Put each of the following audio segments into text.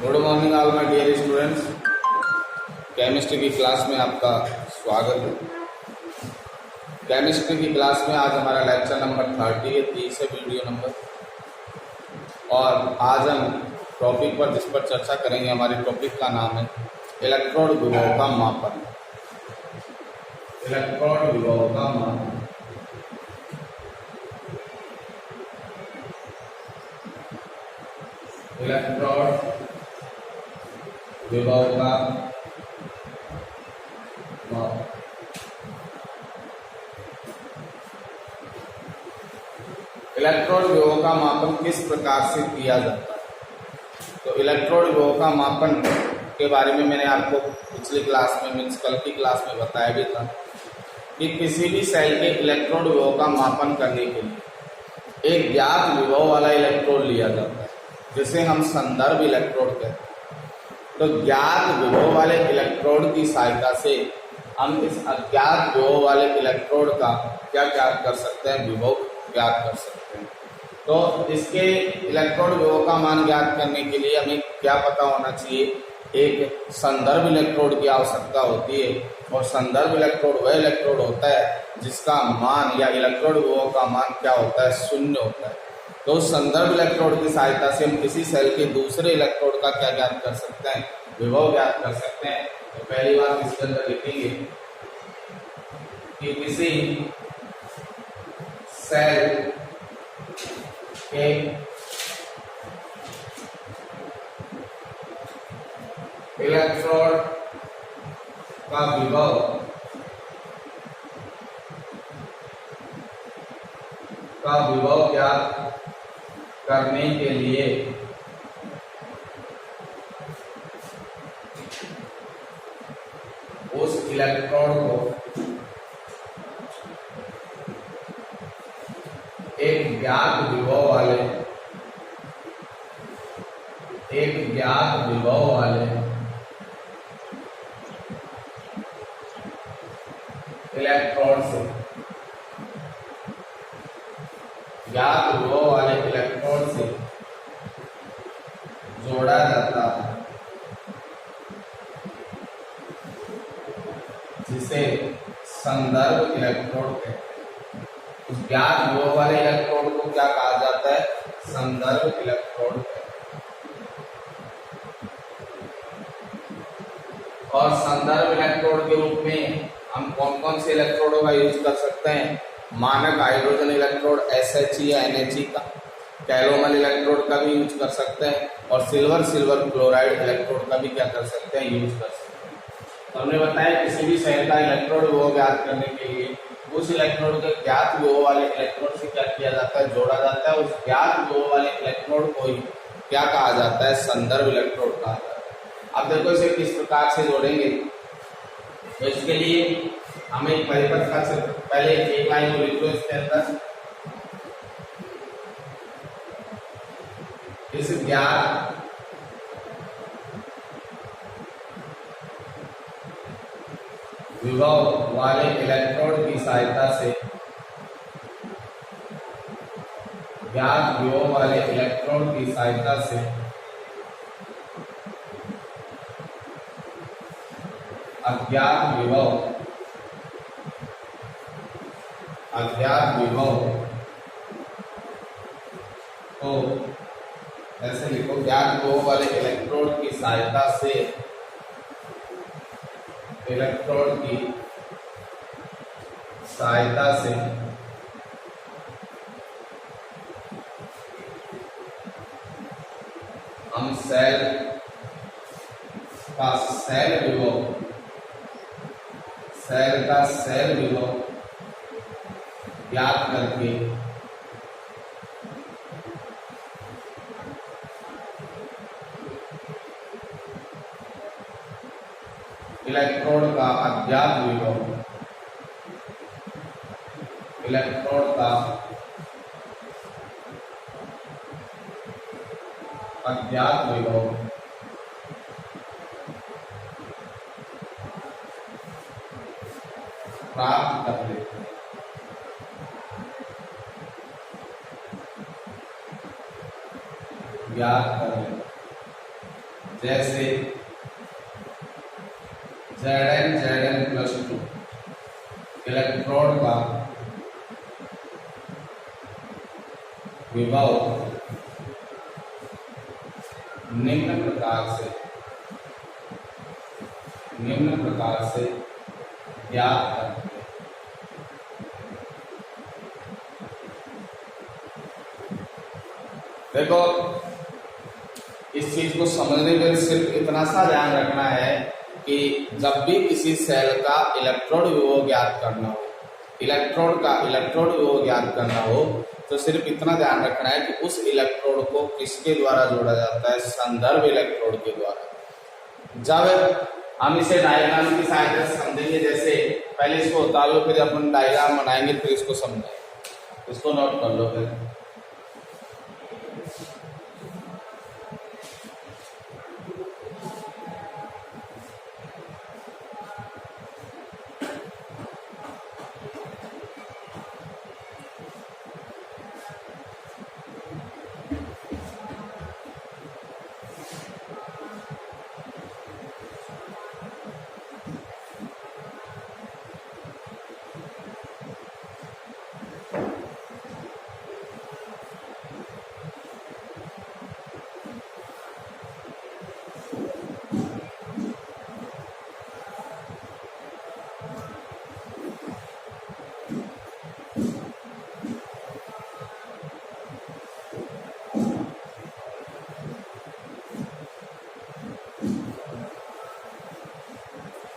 Good morning all my dear students. Chemistry की class में आपका स्वागत है। केमिस्ट्री की क्लास में आज हमारा लेक्चर नंबर 30 है, 30 है वीडियो नंबर। और आज हम टॉपिक पर जिस पर चर्चा करेंगे, हमारे टॉपिक का नाम है इलेक्ट्रोड विभव का मापन। इलेक्ट्रोड विभव का मापन। इलेक्ट्रोड विभव का मापन। इलेक्ट्रोड विभव का मापन किस प्रकार से किया जाता है? तो इलेक्ट्रोड विभव का मापन के बारे में मैंने आपको पिछली क्लास में मीन्स कल की क्लास में बताया भी था कि किसी भी सेल के इलेक्ट्रोड विभव का मापन करने के लिए एक ज्ञात विभव वाला इलेक्ट्रोड लिया जाता है, जिसे हम संदर्भ इलेक्ट्रोड कहते हैं। तो ज्ञात विभव वाले इलेक्ट्रोड की सहायता से हम इस अज्ञात विभव वाले इलेक्ट्रोड का क्या ज्ञात कर सकते हैं? विभव ज्ञात कर सकते हैं। तो इसके इलेक्ट्रोड विभव का मान ज्ञात करने के लिए हमें क्या पता होना चाहिए? एक संदर्भ इलेक्ट्रोड की आवश्यकता होती है, और संदर्भ इलेक्ट्रोड वह इलेक्ट्रोड होता है जिसका मान या इलेक्ट्रोड विभव का मान क्या होता है? शून्य होता है। तो उस संदर्भ इलेक्ट्रोड की सहायता से हम किसी सेल के दूसरे इलेक्ट्रोड का क्या ज्ञात कर सकते हैं? विभव ज्ञात कर सकते हैं। तो पहली बात इसके अंदर लिखेंगे कि किसी सेल के इलेक्ट्रोड का विभव ज्ञात करने के लिए उस इलेक्ट्रोड को एक ज्ञात विभव वाले इलेक्ट्रोड से जोड़ा जाता है, जिसे संदर्भ इलेक्ट्रोड कहते हैं। उस ज्ञात विभव वाले इलेक्ट्रोड को क्या कहा जाता है? संदर्भ इलेक्ट्रोड कहते हैं। और संदर्भ इलेक्ट्रोड के रूप में हम कौन कौन से इलेक्ट्रोडों का यूज कर सकते हैं? मानक हाइड्रोजन इलेक्ट्रोड SHE या NHE का, कैलोमल इलेक्ट्रोड का भी यूज कर सकते हैं, और सिल्वर क्लोराइड इलेक्ट्रोड का भी क्या कर सकते हैं? यूज कर सकते हैं। तो हमने बताया किसी भी सेल का इलेक्ट्रोड विभव ज्ञात करने के लिए उस इलेक्ट्रोड के ज्ञात विभव वाले इलेक्ट्रोड से क्या किया जाता है? जोड़ा जाता है। उस ज्ञात विभव वाले इलेक्ट्रोड को ही क्या कहा जाता है? संदर्भ इलेक्ट्रोड कहा जाता है। अब देखो इसे किस प्रकार से जोड़ेंगे। तो इसके लिए हमें एक परिपथ का पहले एक लाइन को लिख लो। इसके अंदर इस ज्ञात विभव वाले इलेक्ट्रोड की सहायता से ज्ञात विभव वाले इलेक्ट्रोड की सहायता से अज्ञात विभव को ऐसे लिखो, ज्ञात विभव वाले इलेक्ट्रोड की सहायता से हम सेल का सेल विभव ज्ञात करके इलेक्ट्रोड का अज्ञात विभव प्राप्त कर लेते हैं। ज्ञात कर लेते हैं। जैसे Zn+2 इलेक्ट्रोड का विभव निम्न प्रकार से ज्ञात करते हैं। देखो, इस चीज को समझने के लिए सिर्फ इतना सा ध्यान रखना है कि जब भी किसी सेल का इलेक्ट्रोड विभव ज्ञात करना हो, इलेक्ट्रोड विभव ज्ञात करना हो, तो सिर्फ इतना ध्यान रखना है कि उस इलेक्ट्रोड को किसके द्वारा जोड़ा जाता है, संदर्भ इलेक्ट्रोड के द्वारा। जब हम इसे डायग्राम की सहायता से समझेंगे, जैसे पहले इसको उतारो, फिर अपन डायग्राम बनाएंगे, फिर इसको समझेंगे। इसको नोट कर लो फिर।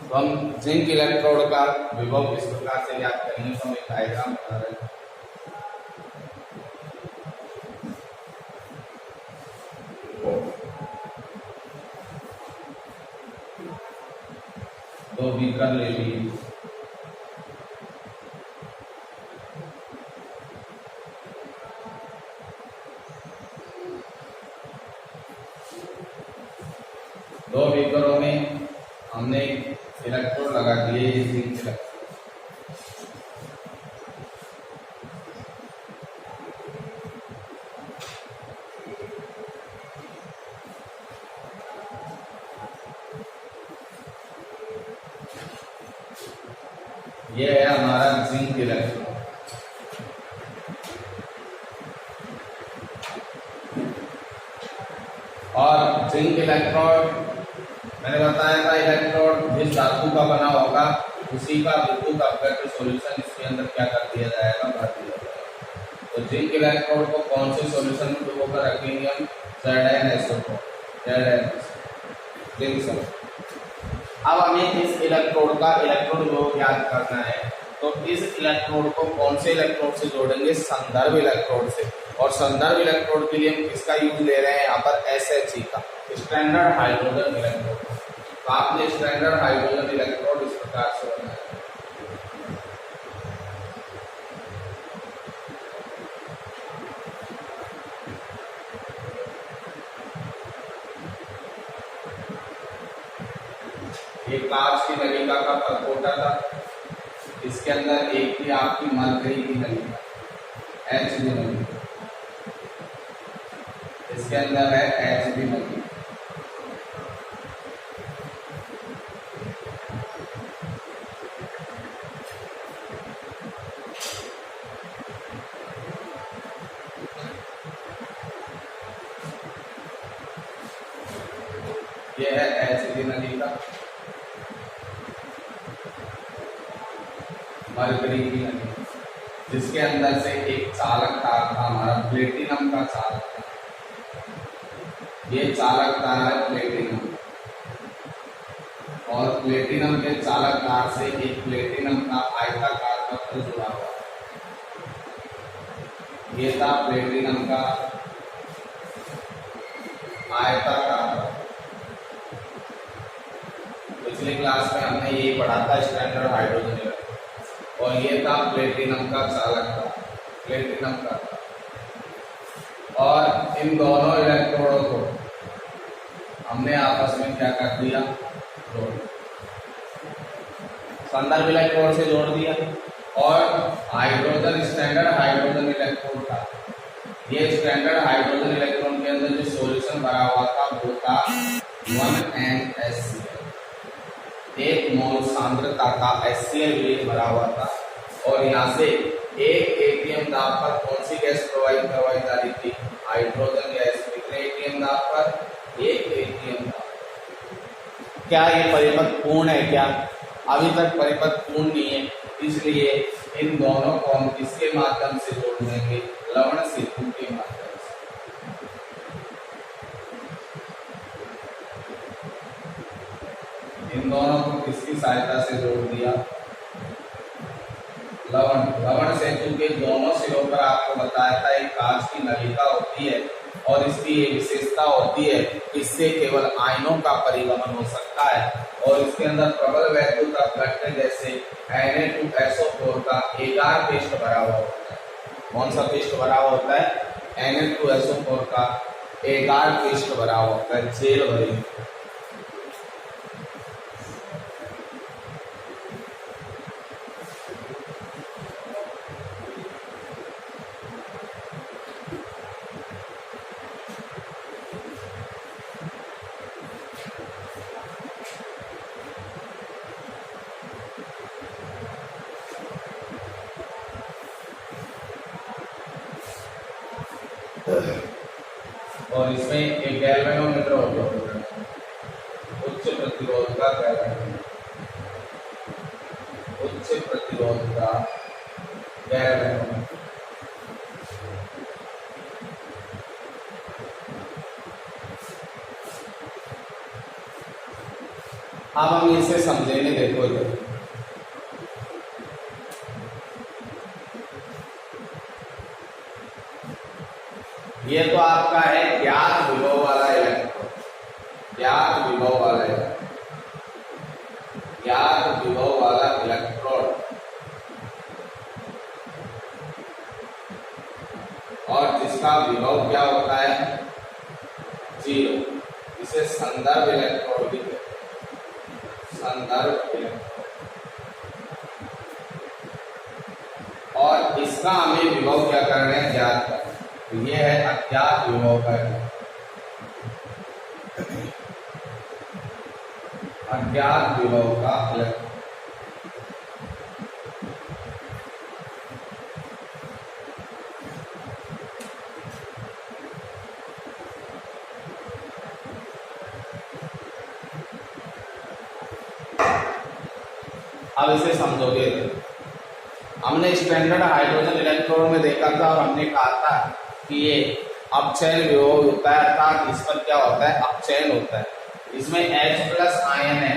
तो हम जिंक इलेक्ट्रोड का विभव किस प्रकार से ज्ञात करेंगे, तो हम एक डायग्राम बना रहे हैं। तो बीकर ले ली, दो बीकरों में हमने इलेक्ट्रोड लगा दिए, ये जिंक इलेक्ट्रोड। ये है हमारा जिंक इलेक्ट्रोड। और जिंक इलेक्ट्रोड मैंने बताया था, इलेक्ट्रोड जिस धातु का बना होगा उसी का विद्युत अपघट्य सॉल्यूशन इसके अंदर क्या कर दिया जाएगा, भर दिया जाएगा। तो जिंक इलेक्ट्रोड को कौन से सॉल्यूशन में डुबोकर रखेंगे हम, ZnSO4। अब हमें इस इलेक्ट्रोड का इलेक्ट्रोड विभव ज्ञात करना है, तो इस इलेक्ट्रोड को कौन से इलेक्ट्रोड से जोड़ेंगे, संदर्भ इलेक्ट्रोड से। और संदर्भ इलेक्ट्रोड के लिए हम किसका यूज ले रहे हैं यहाँ पर, SHE का, स्टैंडर्ड हाइड्रोजन इलेक्ट्रोड। तो आपने स्टैंडर्ड हाइड्रोजन इलेक्ट्रोड इस प्रकार से बनाया। ये कांच की नलिका का परपोटा था, इसके अंदर एक थी आपकी मरकरी की नलिका, HB नलिका, इसके अंदर है HB नलिका। ये है HB नलिका, मरकरी की नलिका, जिसके अंदर से एक चालक तार था हमारा, प्लेटिनम का चालक। ये चालक तार है प्लेटिनम, और प्लेटिनम के चालक तार से एक प्लेटिनम का आयताकार पत्र जुड़ा हुआ। ये था प्लेटिनम का आयताकार। पिछली क्लास में हमने ये पढ़ा था, स्टैंडर्ड हाइड्रोजन इलेक्ट्रोड। और ये था प्लेटिनम का चालक था, प्लेटिनम का। और इन दोनों इलेक्ट्रोडों को हमने आपस में क्या कर दिया, जोड़ दिया, संदर्भ इलेक्ट्रोड से जोड़ दिया। और हाइड्रोजन स्टैंडर्ड हाइड्रोजन इलेक्ट्रोड था, ये स्टैंडर्ड हाइड्रोजन इलेक्ट्रॉन के अंदर जो सॉल्यूशन भरा हुआ था वो था 1 एक मोल सांद्रता का HCl वेग भरा हुआ था और यहाँ से 1 atm दाब पर कौन सी गैस प्रोवाइड करवाई जा रही थी? Hydrogen gas. कितने atm दाब पर? 1 atm दाब। क्या ये परिपथ पूर्ण है? क्या अभी तक परिपथ पूर्ण नहीं है, इसलिए इन दोनों को हम किसके माध्यम से जोड़ देंगे? लवण सेतु के माध्यम से। इन दोनों को किसकी सहायता से जोड़ दिया? लवण सेतु के दोनों सिरों पर आपको बताया था एक कांच की नलिका होती है और इसकी ये विशेषता होती है, इससे केवल आयनों का परिवहन हो सकता है और इसके अंदर प्रबल वैद्युत अपघटन जैसे Na2SO4 का एगार पृष्ठ भरा हुआ होता है। कौन सा पृष्ठ भरा हुआ होता है? Na2SO4 का एगार पृष्ठ भरा हुआ होता है, जेल भरी। और इसमें एक गैल्वेनोमीटर होता है, उच्च प्रतिरोध का गैल्वेनोमीटर, उच्च प्रतिरोध का गैल्वेनोमीटर। अब हम इसे समझेंगे। देखो इधर ये तो आपका है ज्ञात विभव वाला इलेक्ट्रॉन, ज्ञात विभव वाला इलेक्ट्रॉन, ज्ञात विभव वाला इलेक्ट्रॉन और जिसका विभव क्या होता है? 0। इसे संदर्भ इलेक्ट्रॉन भी कहते हैं, संदर्भ इलेक्ट्रॉन। और इसका हमें विभव क्या करना है? ज्ञात करना। तो ये है अज्ञात विभव का, अज्ञात विभव का इलेक्ट्रॉन। अब इसे समझोगे। हमने स्टैंडर्ड हाइड्रोजन इलेक्ट्रोड में देखा था और हमने कहा था कि ये अपचयन विभव होता है, अर्थात इस पर क्या होता है? अपचयन होता है। इसमें H+ आयन है,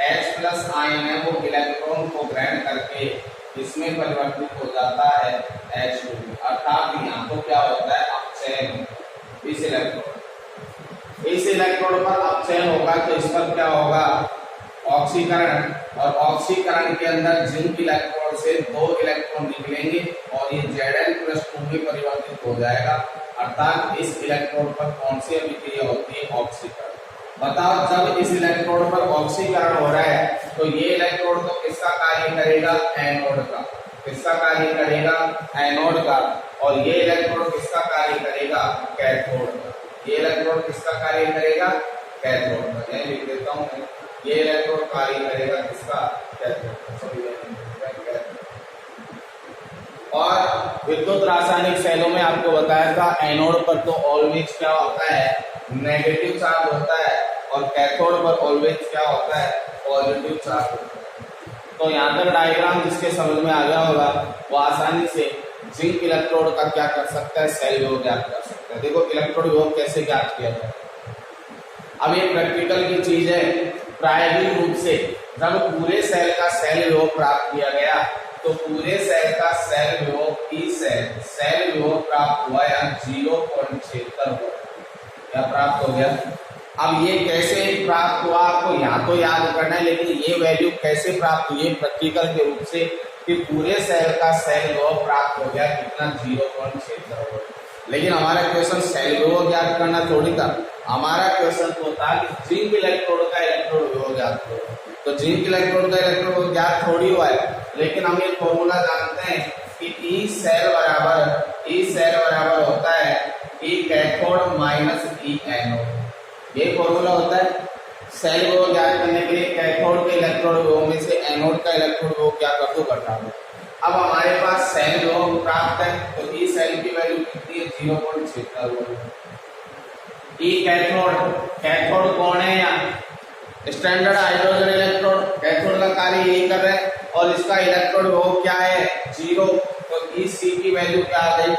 H+ आयन है, वो इलेक्ट्रॉन को ग्रहण करके इसमें परिवर्तित हो जाता है H2, अर्थात यहाँ तो क्या होता है? अपचयन। इस इलेक्ट्रोड पर अपचयन होगा तो इस पर क्या होगा? ऑक्सीकरण। और ऑक्सीकरण के अंदर जिंक इलेक्ट्रॉन से 2 इलेक्ट्रॉन निकलेंगे और ये Zn+2 में परिवर्तित हो जाएगा, अर्थात इस इलेक्ट्रोड पर कौन सी अभिक्रिया होती है? ऑक्सीकरण। बताओ, जब इस इलेक्ट्रोड पर ऑक्सीकरण हो रहा है तो ये इलेक्ट्रोड तो किसका कार्य करेगा? एनोड का। किसका कार्य करेगा? एनोड का। और ये इलेक्ट्रोड किसका कार्य करेगा? कैथोड का। ये इलेक्ट्रोड किसका कार्य करेगा? कैथोड का। मैं लिख देता हूँ, ये इलेक्ट्रोड कार्य करेगा किसका? कैथोड। और विद्युत रासायनिक सेलों में आपको बताया था एनोड पर तो ऑलवेज क्या होता है? नेगेटिव चार्ज होता है और कैथोड पर ऑलवेज क्या होता है? पॉजिटिव चार्ज होता है। तो यहाँ तक डायग्राम जिसके समझ में आ गया होगा वो आसानी से जिंक इलेक्ट्रोड का क्या कर सकता है? सेल विभव ज्ञात कर सकता है। देखो इलेक्ट्रोड विभव कैसे ज्ञात किया जाता है। अब ये प्रैक्टिकल की चीज है। प्रायोगिक रूप से जब पूरे सेल का सेल विभव प्राप्त किया गया तो पूरे सेल का सेल विभव सेल विभव प्राप्त हुआ या 0.76 हुआ। क्या प्राप्त हो गया? अब ये कैसे प्राप्त हुआ आपको यहाँ तो याद करना है, लेकिन ये वैल्यू कैसे प्राप्त हुई? प्रैक्टिकल के रूप से कि पूरे सेल का सेल विभव प्राप्त हो गया कितना? 0.76। लेकिन हमारा क्वेश्चन सेल विभव ज्ञात करना थोड़ी था। हमारा क्वेश्चन तो था कि जिंक इलेक्ट्रोड का इलेक्ट्रोड विभव ज्ञात करो। तो जिंक इलेक्ट्रोड का इलेक्ट्रोड ज्ञात थोड़ी हुआ है, लेकिन हम ये फॉर्मूला जानते हैं कि ई सेल बराबर होता है ई कैथोड माइनस ई एनोड। ये फॉर्मूला होता है सेल विभव ज्ञात करने के लिए कैथोड के इलेक्ट्रोड विभव में से एनोड का इलेक्ट्रोड विभव क्या कर दो, घटा दो। अब हमारे पास सेल विभव प्राप्त है तो ई सेल की वैल्यू कितनी है 0.76 वोल्ट। ई कैथोड, कैथोड कौन है यहाँ स्टैंडर्ड हाइड्रोजन इलेक्ट्रोड, कैथोड का कार्य यही कर रहे हैं और इसका इलेक्ट्रोड विभव क्या है 0, तो ई सी की वैल्यू क्या आ गई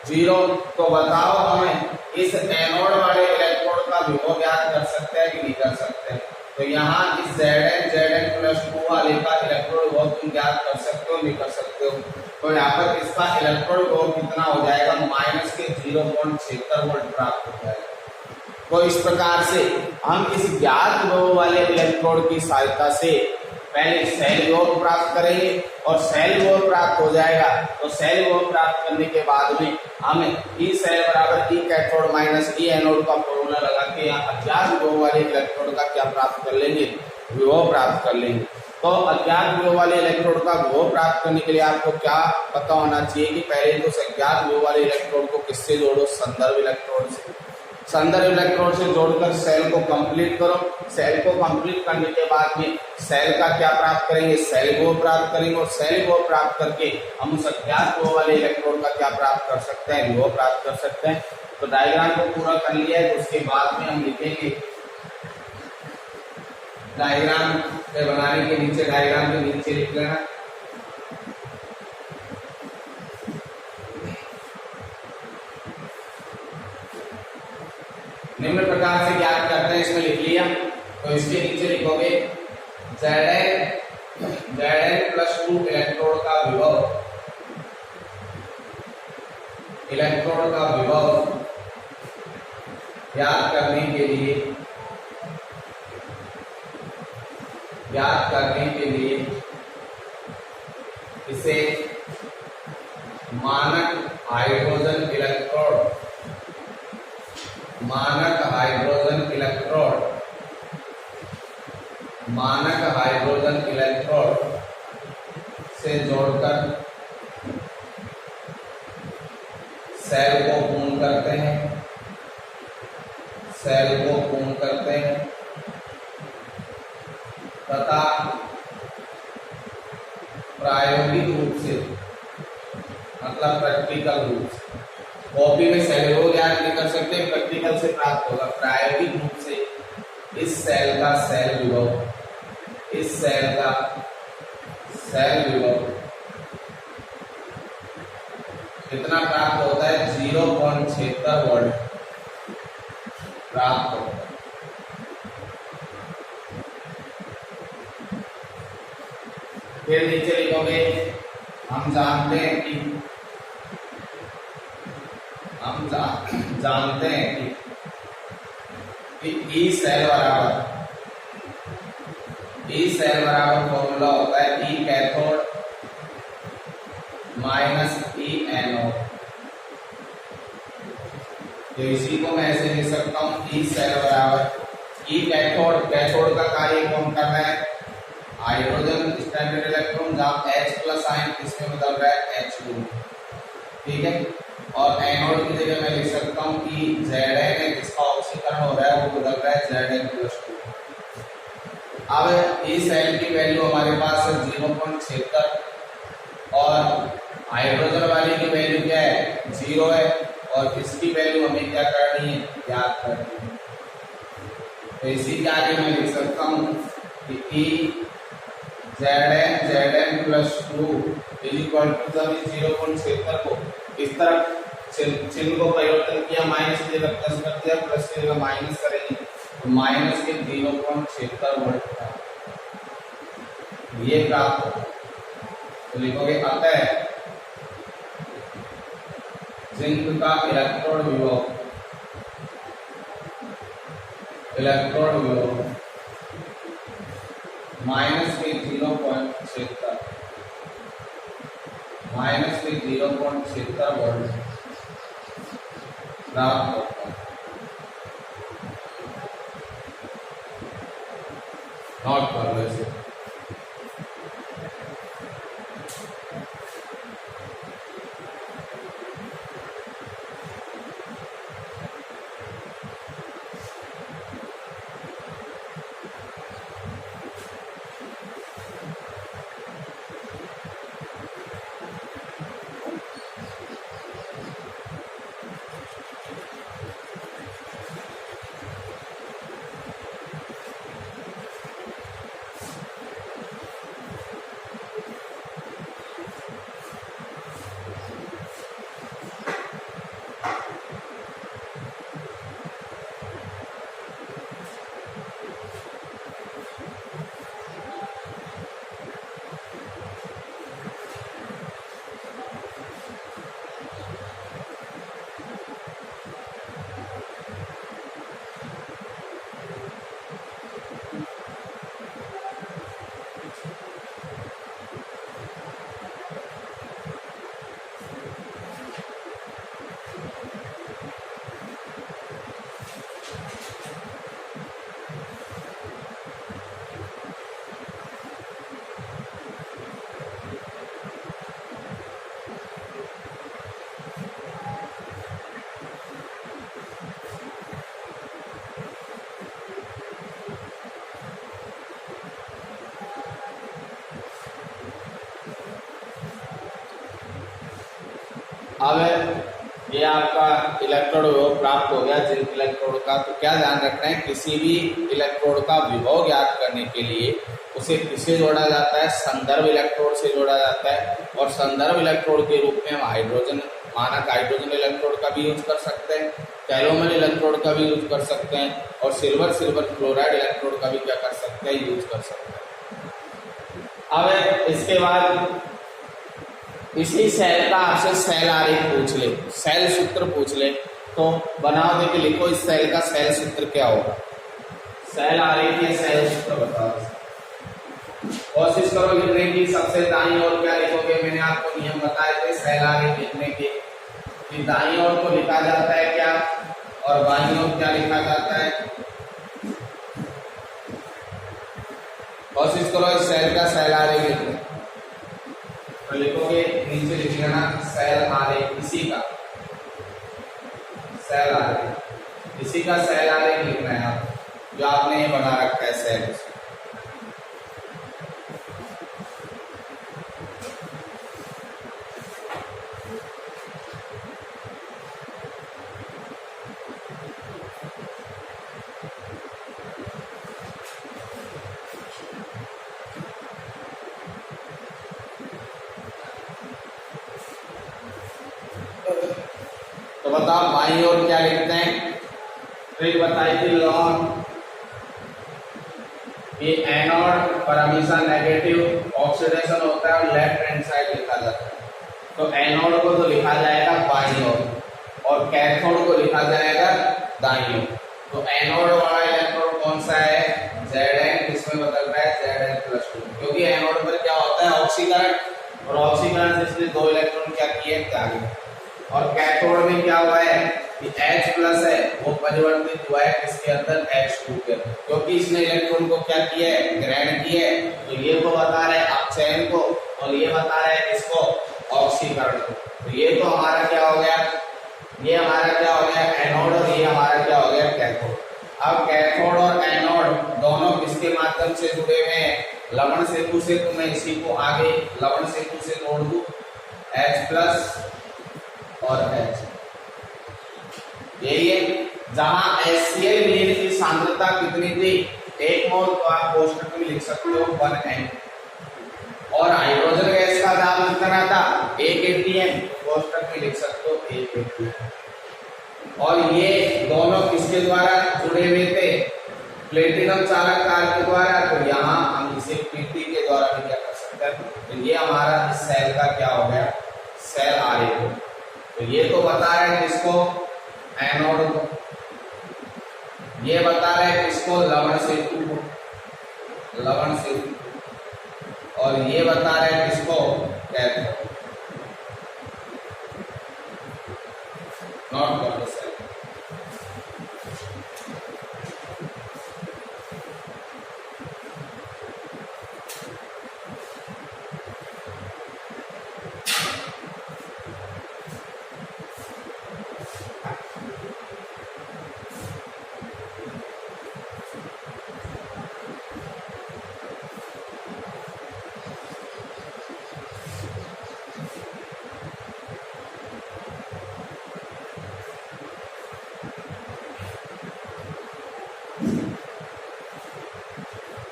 0। तो बताओ हमें इस एनोड वाले इलेक्ट्रोड का विभव ज्ञात कर सकते हैं कि नहीं कर सकते हैं। तो यहाँ इस Zn+2 वाले का इलेक्ट्रोड विभव तुम ज्ञात कर सकते हो नहीं कर सकते हो। तो यहाँ पर इसका इलेक्ट्रोड विभव कितना हो जाएगा माइनस के 0.76 वोल्ट प्राप्त हो जाएगा। तो इस प्रकार से हम इस ज्ञात विभव वाले इलेक्ट्रोड की सहायता से पहले सेल विभव प्राप्त करेंगे और सेल विभव प्राप्त हो जाएगा तो सेल विभव प्राप्त करने के बाद में हम ई सेल बराबर ई कैथोड माइनस ई एनोड का फॉर्मूला लगा के यहाँ अज्ञात विभव वाले इलेक्ट्रोड का क्या प्राप्त कर लेंगे, विभव प्राप्त कर लेंगे। तो अज्ञात विभव वाले इलेक्ट्रोड का विभव प्राप्त करने के लिए आपको क्या पता होना चाहिए कि पहले तो अज्ञात विभव वाले इलेक्ट्रोड को किससे जोड़ो, संदर्भ इलेक्ट्रोड से। संदर्भ इलेक्ट्रोड से जोड़कर सेल को कंप्लीट करो। सेल को कंप्लीट करने के बाद में सेल का क्या प्राप्त करेंगे, सेल विभव प्राप्त करेंगे और सेल विभव प्राप्त करके हम उस अज्ञात विभव वाले इलेक्ट्रोड का क्या प्राप्त कर सकते हैं, विभव प्राप्त कर सकते हैं। तो डायग्राम को पूरा कर लिया है तो उसके बाद में हम लिखेंगे डायग्राम के बनाने के नीचे, डायग्राम के नीचे लिख लेना निम्न प्रकार से ज्ञात करते हैं, इसमें लिख लिया तो इसके नीचे लिखोगे Zn+2 इलेक्ट्रोड का विभव, इलेक्ट्रोड का विभव ज्ञात करने के लिए, ज्ञात करने के लिए इसे मानक हाइड्रोजन इलेक्ट्रोड, मानक हाइड्रोजन इलेक्ट्रोड, मानक हाइड्रोजन इलेक्ट्रोड से जोड़कर सेल को पूर्ण करते हैं, सेल को पूर्ण करते हैं तथा प्रायोगिक रूप से मतलब प्रैक्टिकल रूप से, कॉपी में सेल विभव ज्ञात नहीं कर सकते, प्रैक्टिकल से प्राप्त होगा। प्रायोगिक रूप से इस सेल का सेल विभव, इस सेल का सेल विभव कितना प्राप्त होता है 0.76 वोल्ट प्राप्त होता है। फिर नीचे लिखोगे हम जानते हैं कि, हम जानते हैं कि ई सेल बराबर, ई सेल बराबर फॉर्मूला होता है ई कैथोड माइनस ई एनोड। तो इसी को मैं ऐसे लिख सकता हूँ ई सेल बराबर ई कैथोड, कैथोड का कार्य कौन कर रहा है हाइड्रोजन स्टैंडर्ड इलेक्ट्रॉन, जहाँ H+ आयन इसमें बदल रहा है H2, ठीक है। और एनोड की जगह मैं लिख सकता हूँ कि Zn है जिसका ऑक्सीकरण हो रहा है वो बदल रहा है Zn+2। अब इस सेल की वैल्यू हमारे पास है 0.76 और हाइड्रोजन वाले की वैल्यू क्या है 0 है और इसकी वैल्यू हमें क्या करनी है, ज्ञात करनी है। तो इसी के आगे मैं लिख सकता हूँ कि Zn+2 जब इस 0.76 को इस तरफ चिन्ह को परिवर्तन किया, माइनस की जगह प्लस कर दिया, प्लस की जगह माइनस करेंगे तो माइनस के 0.76 वोल्ट ये प्राप्त होगा। तो लिखोगे अतः जिंक का इलेक्ट्रोड विभव, इलेक्ट्रोड विभव माइनस के 0.76, माइनस के 0.76 वोल्ट प्राप्त होता है। नोट कर लो इसे। अब ये आपका इलेक्ट्रोड विभव प्राप्त हो गया जिंक इलेक्ट्रोड का। तो क्या ध्यान रखना है, किसी भी इलेक्ट्रोड का विभव ज्ञात करने के लिए उसे किससे जोड़ा जाता है, संदर्भ इलेक्ट्रोड से जोड़ा जाता है। और संदर्भ इलेक्ट्रोड के रूप में हम हाइड्रोजन, मानक हाइड्रोजन इलेक्ट्रोड का भी यूज कर सकते हैं, कैलोमल इलेक्ट्रोड का भी यूज कर सकते हैं, और सिल्वर क्लोराइड इलेक्ट्रोड का भी क्या कर सकते हैं, यूज कर सकते हैं। अब इसके बाद इसी सेल का आपसे सेल आरेख पूछ ले, सेल सूत्र पूछ ले, तो बनाओ दे के लिखो इस सेल का सेल सूत्र क्या होगा। सेल आरेख या सेल सूत्र बताओ। कोशिश करो लिखने की, सबसे दाईं ओर क्या लिखोगे, मैंने आपको नियम बताए थे सेल आरेख लिखने के कि दाईं ओर को लिखा जाता है क्या और बाईं ओर क्या लिखा जाता है। कोशिश करो इस सेल का सेल आरेख लिखने, तो लिखोगे नीचे लिख लेना सेल आरेख, इसी का सेल आरेख, इसी का सेल आरेख लिखना है आप, जो आपने ये बना रखा है सेल। तो बताओ बाईं ओर क्या लिखते हैं, ट्रिक बताई थी लॉन्ग, ये एनोड पर हमेशा नेगेटिव ऑक्सीडेशन होता है और लेफ्ट हैंड साइड लिखा जाता है। तो एनोड को तो लिखा जाएगा बाईं ओर और कैथोड को लिखा जाएगा दाईं ओर। तो एनोड वाला इलेक्ट्रोड कौन सा है, Zn, किसमें बदल रहा है Zn+2, क्योंकि एनोड पर क्या होता है ऑक्सीकरण, और ऑक्सीकरण से इसने दो इलेक्ट्रॉन क्या किए त्यागे। और कैथोड में क्या हुआ है कि H+ है वो परिवर्तित हुआ है किसके अंदर, H2 के अंदर, क्योंकि इसने इलेक्ट्रॉन को क्या किया है, ग्रहण किया है। तो ये तो बता रहा है अपचयन को और ये बता रहा है किसको, ऑक्सीकरण को। तो ये तो हमारा क्या हो गया, ये हमारा क्या हो गया एनोड और ये हमारा क्या हो गया कैथोड। अब कैथोड और एनोड दोनों किसके माध्यम से जुड़े हुए हैं, लवण सेतु से। तो मैं इसी को आगे लवण सेतु से जोड़ दूं, H+ और H, यही है। जहां HCl विलीन की सांद्रता कितनी थी, 1 मोल, तो आप कोष्ठक में लिख सकते हो 1N। और हाइड्रोजन गैस का दाब कितना था, 1 atm, कोष्ठक में लिख सकते हो 1 atm। और ये दोनों किसके द्वारा जुड़े हुए थे, प्लेटिनम चालक तार के द्वारा। तो यहाँ हम इसे Pt के द्वारा भी क्या कर सकते हैं। तो ये हमारा इस सेल का क्या हो गया, सेल आरेख। तो ये तो बता रहा है किसको, एनोड को, ये बता रहा है किसको, लवण सेतु को, लवण सेतु, और ये बता रहा है किसको, cathode. Not for the cell.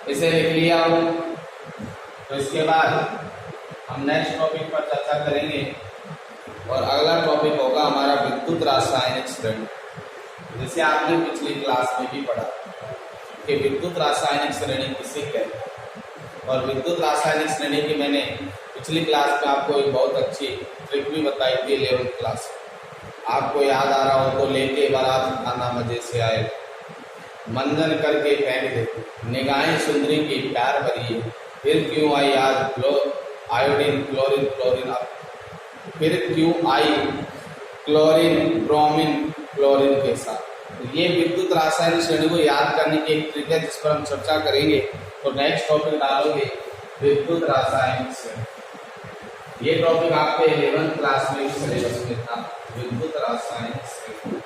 इसे लिख लिया हूं। तो इसके बाद हम नेक्स्ट टॉपिक पर चर्चा करेंगे और अगला टॉपिक होगा हमारा विद्युत रासायनिक श्रेणी। जैसे आपने पिछली क्लास में भी पढ़ा कि विद्युत रासायनिक श्रेणी किसे कहते हैं, और विद्युत रासायनिक श्रेणी की मैंने पिछली क्लास में आपको एक बहुत अच्छी ट्रिक भी बताई थी 11th क्लास में। आपको याद आ रहा हो तो लेके बारात खाना मजे से आए, मंजन करके फेंक दे, निगाहें सुंदरी की प्यार भरी, फिर क्यों आई आज आयोडीन क्लोरीन क्लोरीन, फिर क्यों आई क्लोरीन ब्रोमीन क्लोरीन के साथ। तो ये विद्युत रासायनिक श्रेणी को याद करने की एक ट्रिक है जिस पर हम चर्चा करेंगे। तो नेक्स्ट टॉपिक डालोगे विद्युत रासायनिक श्रेणी। ये टॉपिक आपके 11th क्लास में भी सिलेबस में था, विद्युत रासायनिक श्रेणी।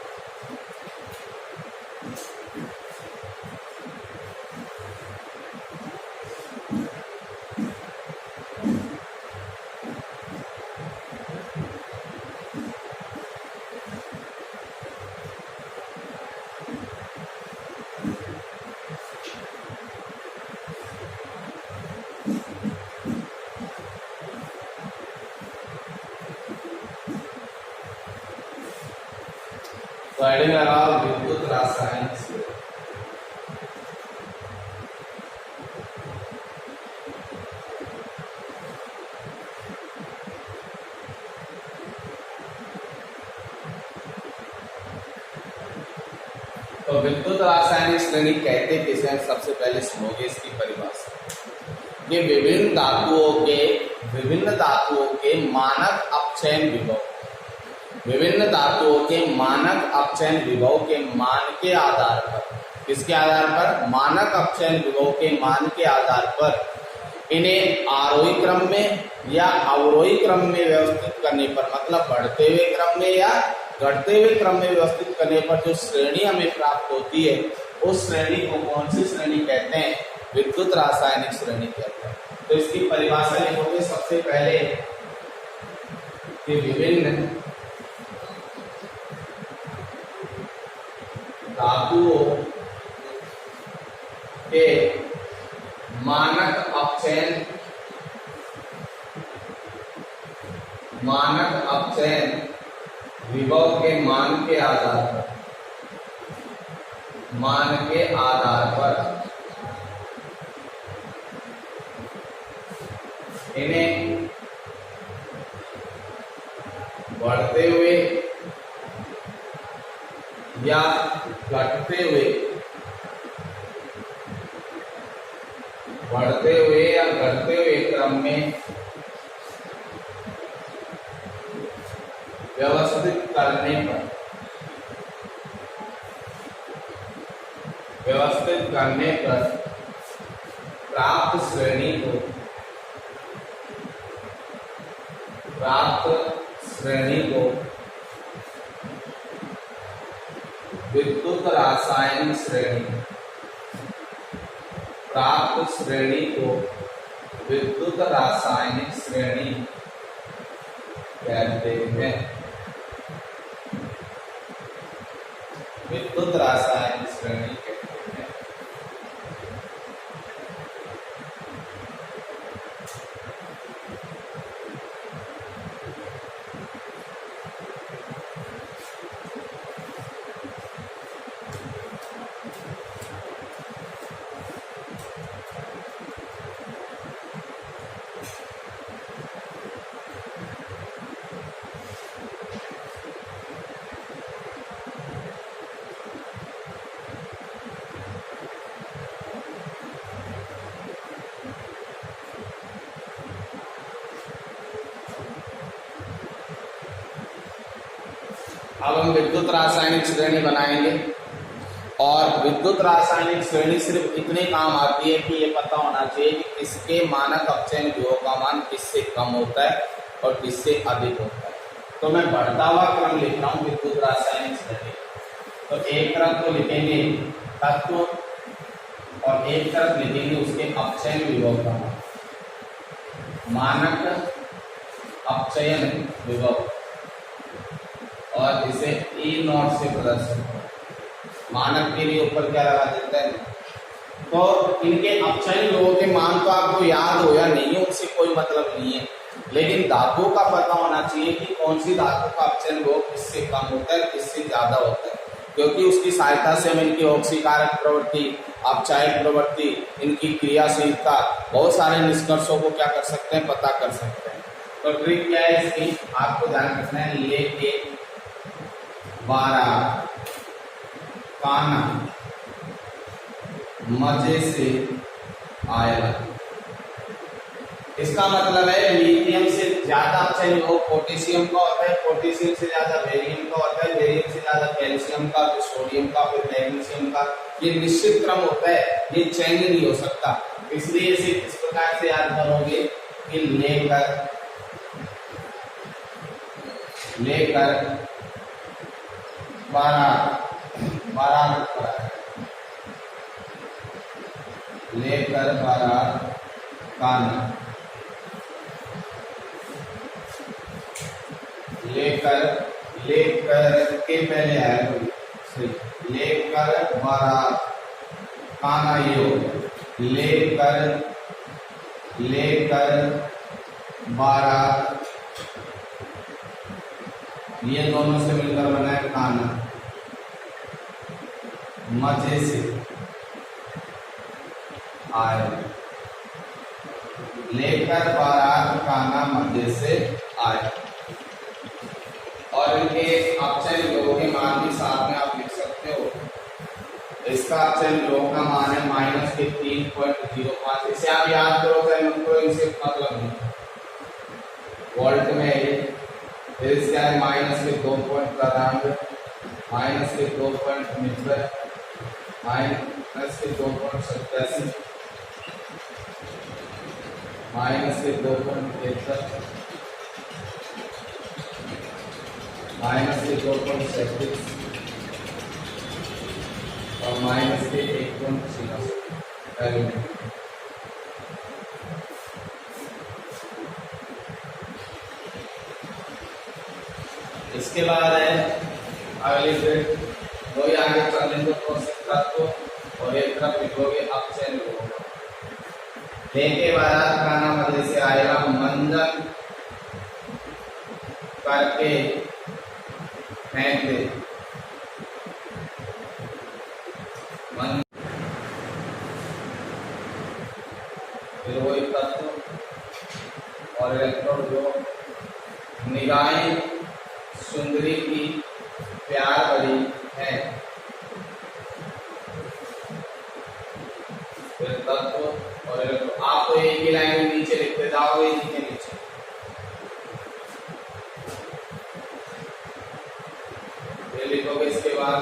विद्युत रासायनिक श्रेणी। तो विद्युत रासायनिक श्रेणी कहते किसे हैं, सबसे पहले सुनोगे इसकी परिभाषा। ये विभिन्न धातुओं के मानक अपचयन विभव, विभिन्न धातुओं के मानक अपचयन विभव के मान के आधार पर, किसके आधार पर, मानक अपचयन विभव के मान के आधार पर इन्हें आरोही क्रम में या अवरोही क्रम में व्यवस्थित करने पर, मतलब बढ़ते हुए क्रम में या घटते हुए क्रम में व्यवस्थित करने पर जो श्रेणी हमें प्राप्त होती है उस श्रेणी को कौन सी श्रेणी कहते हैं, विद्युत रासायनिक श्रेणी कहते हैं। तो इसकी परिभाषा लिखोगे सबसे पहले कि विभिन्न धातुओं के मानक अपचयन विभव के मान के आधार पर इन्हें बढ़ते हुए या घटते हुए क्रम में व्यवस्थित करने पर प्राप्त श्रेणी को विद्युत रासायनिक श्रेणी, प्राप्त श्रेणी को विद्युत रासायनिक श्रेणी कहते हैं, विद्युत रासायनिक श्रेणी कहते हैं। अब हम विद्युत रासायनिक श्रेणी बनाएंगे और विद्युत रासायनिक श्रेणी सिर्फ इतने काम आती है कि ये पता होना चाहिए कि किसके मानक अपचयन विभव का मान किससे कम होता है और किससे अधिक होता है। तो मैं बढ़ता हुआ क्रम लिख रहा हूँ विद्युत रासायनिक श्रेणी। तो एक तरफ तो लिखेंगे तत्व और एक तरफ लिखेंगे उसके अपचयन विभव का मान, मानक अपचयन विभव, और इसे E0 से प्रदर्शित करो। मानक के लिए ऊपर क्या लगा देते हैं। तो इनके अपचयन विभव के मान तो आपको याद हो या नहीं हो उससे कोई मतलब नहीं है, लेकिन धातु का पता होना चाहिए कि कौन सी धातु का अपचयन विभव किससे कम होता है किससे ज्यादा होता है, क्योंकि उसकी सहायता से हम इनकी ऑक्सीकारक प्रवृत्ति, अपचायक प्रवृत्ति, इनकी क्रियाशीलता, बहुत सारे निष्कर्षों को क्या कर सकते हैं, पता कर सकते हैं। तो ट्रिक क्या है इसकी, आपको ध्यान रखना है। लेके 12 काना मजे से आएगा, इसका मतलब है लिथियम से ज्यादा अपचयन विभव पोटेशियम का होता है, पोटेशियम से ज्यादा बेरियम का होता है, बेरियम से ज्यादा कैल्शियम का, फिर सोडियम का, फिर मैग्नीशियम का। ये निश्चित क्रम होता है, ये चेंज नहीं हो सकता। इसलिए इसे इस प्रकार से याद करोगे कि लेकर 12 लेकर 12 काना, लेकर के पहले आया तो लेकर 12 काना, ये हो लेकर 12, ये दोनों से मिलकर बना है काना। मजे से आए, लेकर 12 काना मजे से आए। और इनके अपचयन योगों के मान भी साथ में आप लिख सकते हो। इसका अपचयन योग का मान है -3.05। इसे आप याद करो, इनसे मतलब नहीं वोल्ट में है। फिर इसका है -2.93, -2.90, -2.87, -2.73, -2.37 और -1.06। इसके बाद है अगली फिर वही आगे चल लेंगे तत्व और एक तरफ लिखोगे अपचयन योग। लेके 12 काना मजे से आएगा, मंजन करके फेंक दे। फिर वही तत्व और इलेक्ट्रोड जो निगाहें सुंदरी की प्यार भरी है। फिर तत्व और इलेक्ट्रोड, आपको एक ही लाइन में नीचे लिखते जाओगे, नीचे नीचे। ये लिखोगे। इसके बाद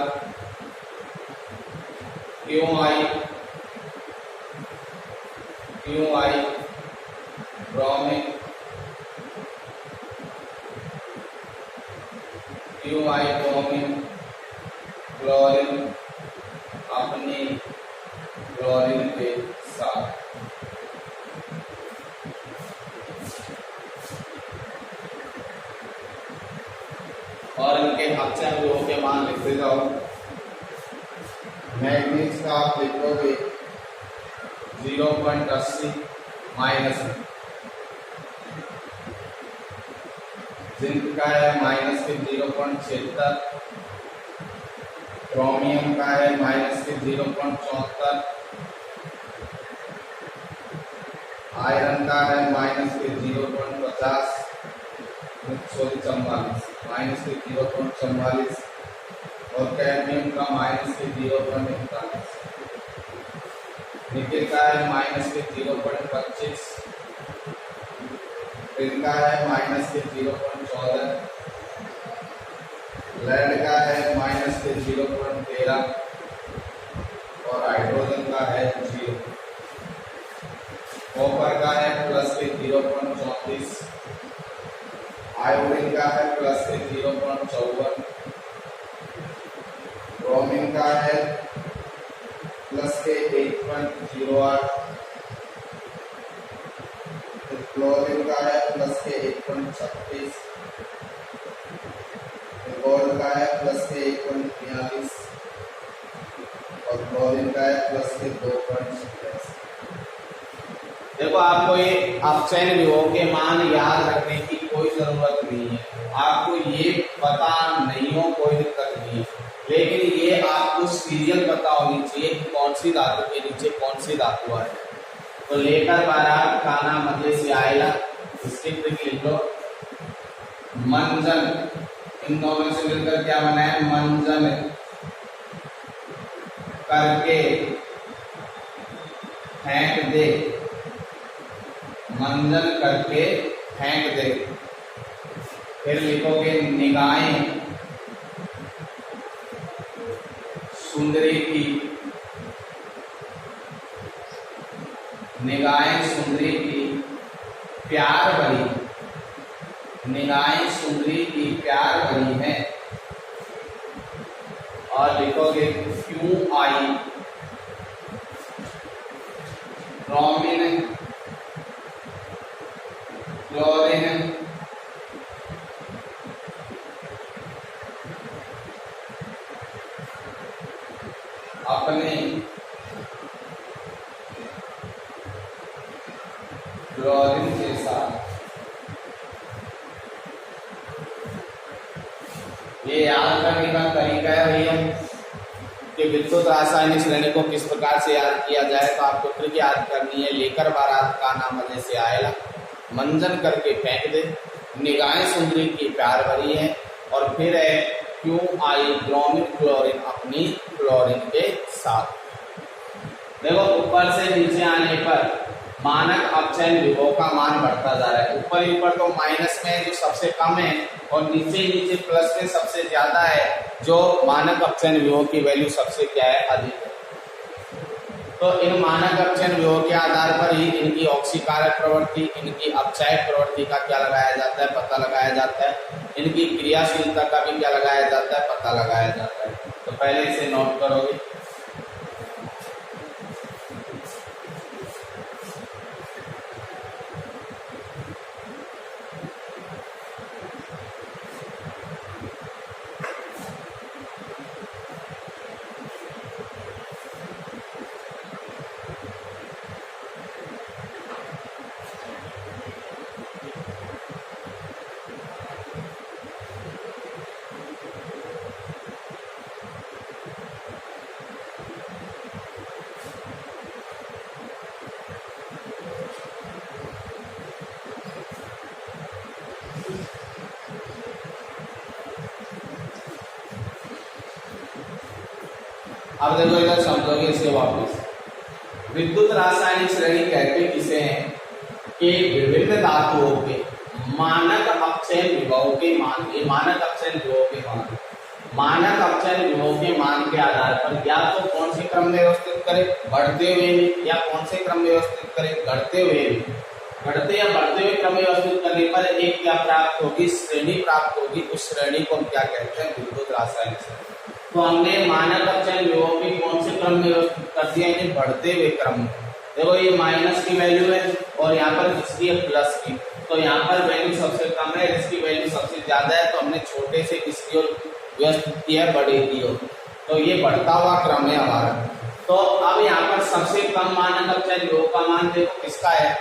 क्यों आई ब्रोमीन, क्यों आई ब्रोमीन क्लोरीन अपनी क्लोरीन के साथ। और इनके अपचयन योग के मान लिखते जाओ। मैग्नीज का आप लिखोगे 0.80 माइनस, जिंक का है -0.76, क्रोमियम का है -0.74, आयरन का है -0.50, -0.44 और कैडमियम का -0.41, निकेल का है -0.25, टिन का है -0.14, लेड का है -0.13 और हाइड्रोजन का है 0। कॉपर का है +0.34, आयोडीन का है +0.54, ब्रोमीन का है +8.08, क्लोरीन का है +1.36, गोल्ड का है +1.42 और क्लोरीन का है +2.87। देखो, आपको ये अपचयन विभव के मान याद रखने की कोई जरूरत नहीं है, आपको ये पता नहीं हो कोई दिक्कत नहीं है, लेकिन ये आपको सीरियल पता होनी चाहिए कि कौन सी धातु के नीचे कौन सी धातु है। तो लेकर 12 काना मजे से आएगा, इसके ट्रिक लिख लो। मंजन, इन दोनों से मिलकर क्या बना है? मंजन करके फेंक दे, मंजन करके फेंक दे। फिर लिखोगे निगाहें सुंदरी की, निगाहें सुंदरी की प्यार भरी, निगाहें सुंदरी की प्यार भरी है। और लिखोगे क्यों आई ब्रोमीन क्लोरीन अपने क्लोरीन के साथ। ये याद करने का तरीका है भैया कि विद्युत रासायनिक श्रेणी को किस प्रकार से याद किया जाए। तो आपको ट्रिक याद करनी है, लेकर बारात का नाम मजे से आएगा, मंजन करके फेंक दे, निगाहें सुंदरी की प्यार भरी है, और फिर है क्यों आई ब्रोमीन क्लोरीन अपनी क्लोरीन के साथ। देखो ऊपर से नीचे आने पर मानक अपचयन विभव का मान बढ़ता जा रहा है। ऊपर तो माइनस में जो सबसे कम है और नीचे प्लस में सबसे ज्यादा है, जो मानक अपचयन विभव की वैल्यू सबसे क्या है, अधिक है। तो इन मानक अपचयन विभव के आधार पर ही इनकी ऑक्सीकारक प्रवृत्ति, इनकी अपचायक प्रवृत्ति का क्या लगाया जाता है, पता लगाया जाता है। इनकी क्रियाशीलता का भी क्या लगाया जाता है, पता लगाया जाता है। तो पहले इसे नोट करोगे। अब देखो इधर समझोगे इसके वापस। विद्युत रासायनिक श्रेणी कहते किसे हैं कि विभिन्न धातुओं के मानक अपचयन विभव के मान, ये मानक अपचयन विभव के मान, मानक अपचयन विभव के मान के आधार पर या तो कौन से क्रम में व्यवस्थित करें, बढ़ते हुए भी, या कौन से क्रम में व्यवस्थित करें, घटते हुए भी। घटते या बढ़ते हुए क्रम में व्यवस्थित करने पर एक क्या प्राप्त होगी, श्रेणी प्राप्त होगी। उस श्रेणी को हम क्या कहते हैं, विद्युत रासायनिक श्रेणी। तो हमने मानक अपचयन विभव के कौन से क्रम में व्यवस्थित कर दिया, इन्हें बढ़ते हुए क्रम में। देखो ये माइनस की वैल्यू है और यहाँ पर किसकी है, प्लस की। तो यहाँ पर वैल्यू सबसे कम है, इसकी वैल्यू सबसे ज्यादा है, तो हमने छोटे से किसकी ओर व्यवस्थित किया है, बड़े की ओर। तो ये बढ़ता हुआ क्रम है हमारा। तो अब यहाँ पर सबसे कम मानक अपचयन विभव का मान देखो किसका है,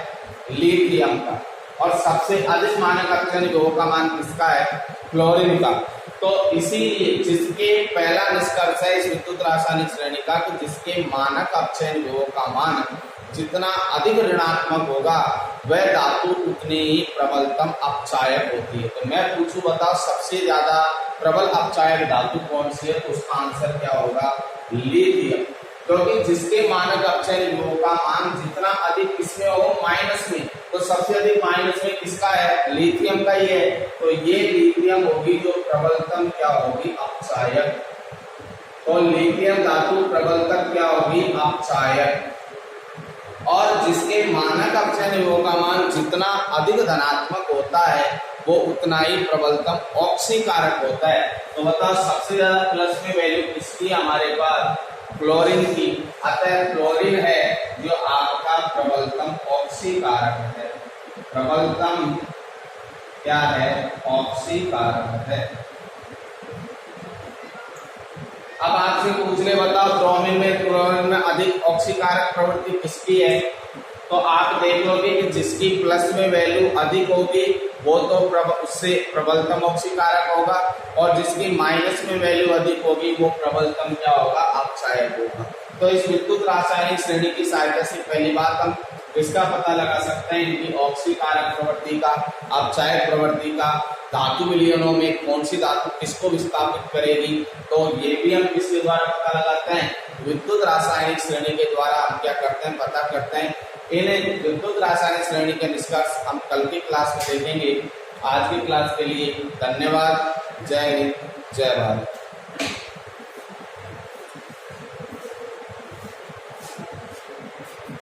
लिथियम का, और सबसे अधिक मानक अपचयन विभव का मान किसका है, क्लोरीन का। तो इसीलिए जिसके पहला निष्कर्ष है इस विद्युत रासायनिक श्रेणी का कि जिसके मानक अपचयन विभव का मान जितना अधिक ऋणात्मक होगा वह धातु उतनी ही प्रबलतम अपचायक होती है। तो मैं पूछूं बताओ सबसे ज्यादा प्रबल अपचायक धातु कौन सी है, तो उसका आंसर क्या होगा, लिथियम। क्योंकि जिसके मानक अपचयन विभव का मान जितना अधिक किसमें हो, माइनस में, तो सबसे अधिक माइनस में किसका है, लिथियम का ही है। तो ये लिथियम होगी जो प्रबलतम क्या होगी, अपचायक। तो लिथियम धातु प्रबलतम क्या होगी, अपचायक। और जिसके मानक अपचयन विभव का मान जितना अधिक धनात्मक होता है वो उतना ही प्रबलतम ऑक्सीकारक होता है। तो बताओ सबसे ज्यादा प्लस में वैल्यू किसकी हमारे पास, क्लोरीन की। अतः क्लोरीन है जो आपका प्रबलतम ऑक्सीकारक है। प्रबलतम क्या है, ऑक्सीकारक है। अब आपसे पूछ ले बताओ ब्रोमीन में क्लोरीन में अधिक ऑक्सीकारक प्रवृत्ति किसकी है। तो आप देख लोगे कि जिसकी प्लस में वैल्यू अधिक होगी वो तो उससे प्रबलतम ऑक्सीकारक होगा, और जिसकी माइनस में वैल्यू अधिक होगी वो प्रबलतम क्या होगा, अपचायक होगा। तो इस विद्युत रासायनिक श्रेणी की सहायता से पहली बात हम इसका पता लगा सकते हैं इनकी ऑक्सीकारक प्रवृत्ति का, अपचायक प्रवृत्ति का, धातु विलयनों में कौन सी धातु किसको विस्थापित करेगी। तो ये भी हम किसके द्वारा पता लगाते हैं, विद्युत रासायनिक श्रेणी के द्वारा हम क्या करते हैं, पता करते हैं। इन विद्युत रासायनिक श्रेणी के निष्कर्ष हम कल की क्लास में देखेंगे आज की क्लास के लिए धन्यवाद। जय हिंद, जय भारत।